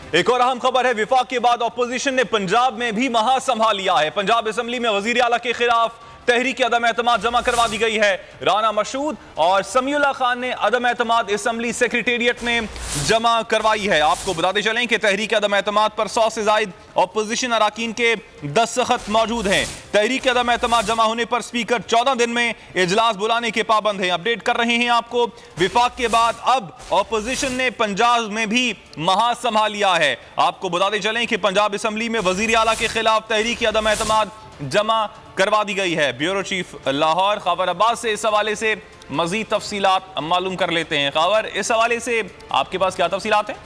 एक और अहम खबर है, विफाक के बाद ऑपोजिशन ने पंजाब में भी महा संभाल लिया है। पंजाब असेंबली में वजीर आला के खिलाफ तहरीक अदम एतमाद जमा करवा दी गई है। राना मशहूद और समीउल्लाह खान ने अदम एतमाद असेंबली सेक्रेटेरिएट में जमा करवाई है। आपको बताते चलें कि तहरीक अदम एतमाद पर 100 से जायद ऑपोजिशन अराकीन के दस्तखत मौजूद हैं। तहरीक अदम एतमाद जमा होने पर स्पीकर 14 दिन में इजलास बुलाने के पाबंद हैं। अपडेट कर रहे हैं आपको, विफाक के बाद अब ऑपोजिशन ने पंजाब में भी महा संभाल लिया है। आपको बताते चलें कि पंजाब असेंबली में वजीर आला के खिलाफ तहरीक अदम एतमाद जमा करवा दी गई है। ब्यूरो चीफ लाहौर खबर अब्बास से इस हवाले से मजीद तफसीलात मालूम कर लेते हैं। खबर, इस हवाले से आपके पास क्या तफसीलात हैं?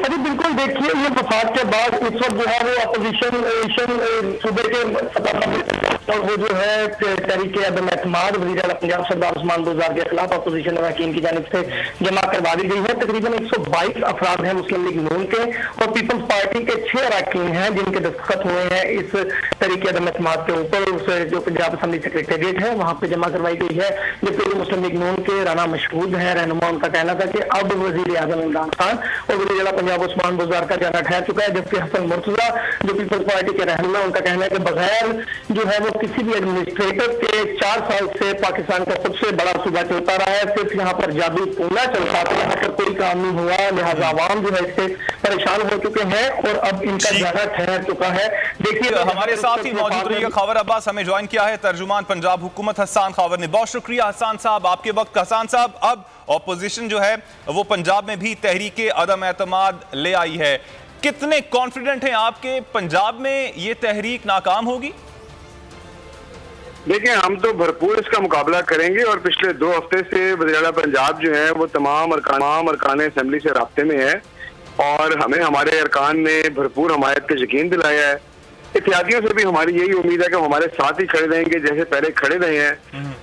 अभी बिल्कुल देखिए, ये वफात के बाद इस वक्त जो है वो अपोजिशन सूबे के और वो जो है तहरीक अदम एतमाद वज़ीर आला पंजाब सरदार उस्मान बुज़दार के खिलाफ अपोजिशन अरकान की जानिब से जमा करवा दी गई है। तकरीबन 122 अफराद हैं मुस्लिम लीग नून के और पीपल्स पार्टी के 6 अरकान हैं जिनके दस्तखत हुए हैं इस तहरीक अदम एतमाद के ऊपर। उस जो पंजाब असेंबली सेक्रेटेरिएट है वहाँ पे जमा करवाई गई है। जबकि मुस्लिम लीग नून के राना मशहूद हैं रहनुमा, उनका कहना था कि अब वज़ीर आज़म इमरान खान और वज़ीर आला पंजाब उस्मान बुज़दार का जाना ठहर चुका है। जबकि हसन मुर्तज़ा जो पीपल्स पार्टी के रहनुमा, उनका कहना है कि बगैर जो है वो किसी भी एडमिनिस्ट्रेटर के 4 साल से पाकिस्तान का सबसे बड़ा सूबा चलता रहा है। सिर्फ यहाँ पर जादू टोना चलता था, यहाँ पर कोई काम नहीं हुआ, लिहाजा आवाम जो है इससे परेशान हो चुके हैं और अब इनका जाना ठहर चुका है। देखिए, हमारे साथ ही मौजूद रहिए खबर अब्बास, हमें ज्वाइन किया है तर्जुमान पंजाब हुकूमत हसन खबर ने। बहुत शुक्रिया हसन साहब आपके वक्त का। हसन साहब, अब ऑपोजिशन जो है वो पंजाब में भी तहरीक अदम एतमाद ले आई है। कितने कॉन्फिडेंट हैं आपके पंजाब में ये तहरीक नाकाम होगी? देखिए, हम तो भरपूर इसका मुकाबला करेंगे और पिछले 2 हफ्ते से वज़ीर आला पंजाब जो है वो तमाम अरकान असेंबली से राब्ते में है और हमें हमारे अरकान ने भरपूर हमायत का यकीन दिलाया है। इत्यादियों से भी हमारी यही उम्मीद है कि हमारे साथ ही खड़े रहेंगे जैसे पहले खड़े रहे हैं,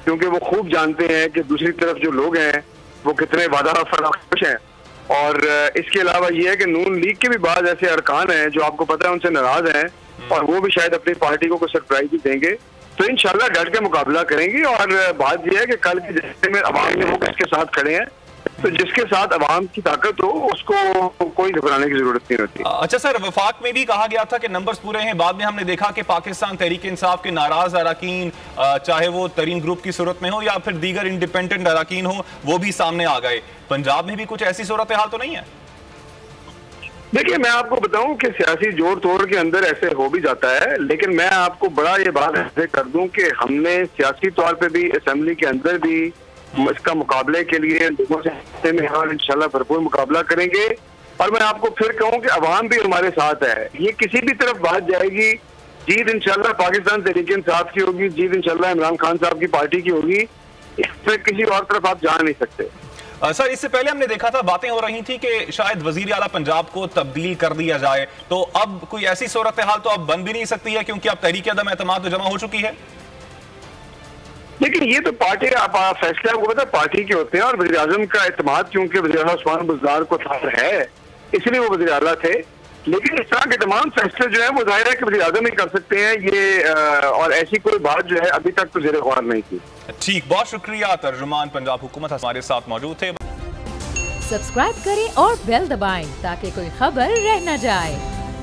क्योंकि वो खूब जानते हैं कि दूसरी तरफ जो लोग हैं वो कितने वादा फरामोश हैं। और इसके अलावा ये है कि नून लीग के भी बाद ऐसे अरकान हैं जो आपको पता है उनसे नाराज हैं और वो भी शायद अपनी पार्टी को सरप्राइज भी देंगे। तो इंशाल्लाह डट के मुकाबला करेंगे। और बात यह है कि कल के जैसे में अवाम ने वो किसके साथ खड़े हैं, तो जिसके साथ अवाम की ताकत हो उसको कोई घबराने की जरूरत नहीं होती। अच्छा सर, वफाक में भी कहा गया था कि नंबर्स पूरे हैं, बाद में हमने देखा कि पाकिस्तान तहरीक इंसाफ के नाराज अरकान, चाहे वो तरीन ग्रुप की सूरत में हो या फिर दीगर इंडिपेंडेंट अरकान हो, वो भी सामने आ गए। पंजाब में भी कुछ ऐसी सूरत हाल तो नहीं है? देखिए, मैं आपको बताऊं कि सियासी जोड़ तोड़ के अंदर ऐसे हो भी जाता है, लेकिन मैं आपको बड़ा ये बात ऐसे कर दूं कि हमने सियासी तौर पे भी असेंबली के अंदर भी इसका मुकाबले के लिए लोगों से और इंशाल्लाह भरपूर मुकाबला करेंगे। और मैं आपको फिर कहूं कि अवाम भी हमारे साथ है। ये किसी भी तरफ बात जाएगी, जीत इंशाल्लाह पाकिस्तान तहरीक इंसाफ की होगी, जीत इंशाल्लाह इमरान खान साहब की पार्टी की होगी। इससे किसी और तरफ आप जा नहीं सकते। सर, इससे पहले हमने देखा था, बातें हो रही थी कि शायद वजीर आला पंजाब को तब्दील कर दिया जाए, तो अब कोई ऐसी सूरत हाल तो अब बन भी नहीं सकती है क्योंकि अब तहरीक अदम एतमाद तो जमा हो चुकी है। लेकिन ये तो पार्टी फैसले आपको पता पार्टी के होते हैं और वज़ीर आज़म का एतमाद क्योंकि वज़ीर आला उस्मान बुज़दार को है इसलिए वो वज़ीर आला थे। लेकिन इस तरह के तमाम फैसले जो है वो जाहिर है कि वज़ीर आज़म ही कर सकते हैं ये, और ऐसी कोई बात जो है अभी तक तो ज़ेरे गौर नहीं थी। ठीक, बहुत शुक्रिया। तर्जुमान पंजाब हुकूमत हमारे साथ मौजूद थे। सब्सक्राइब करें और बेल दबाएं ताकि कोई खबर रह न जाए।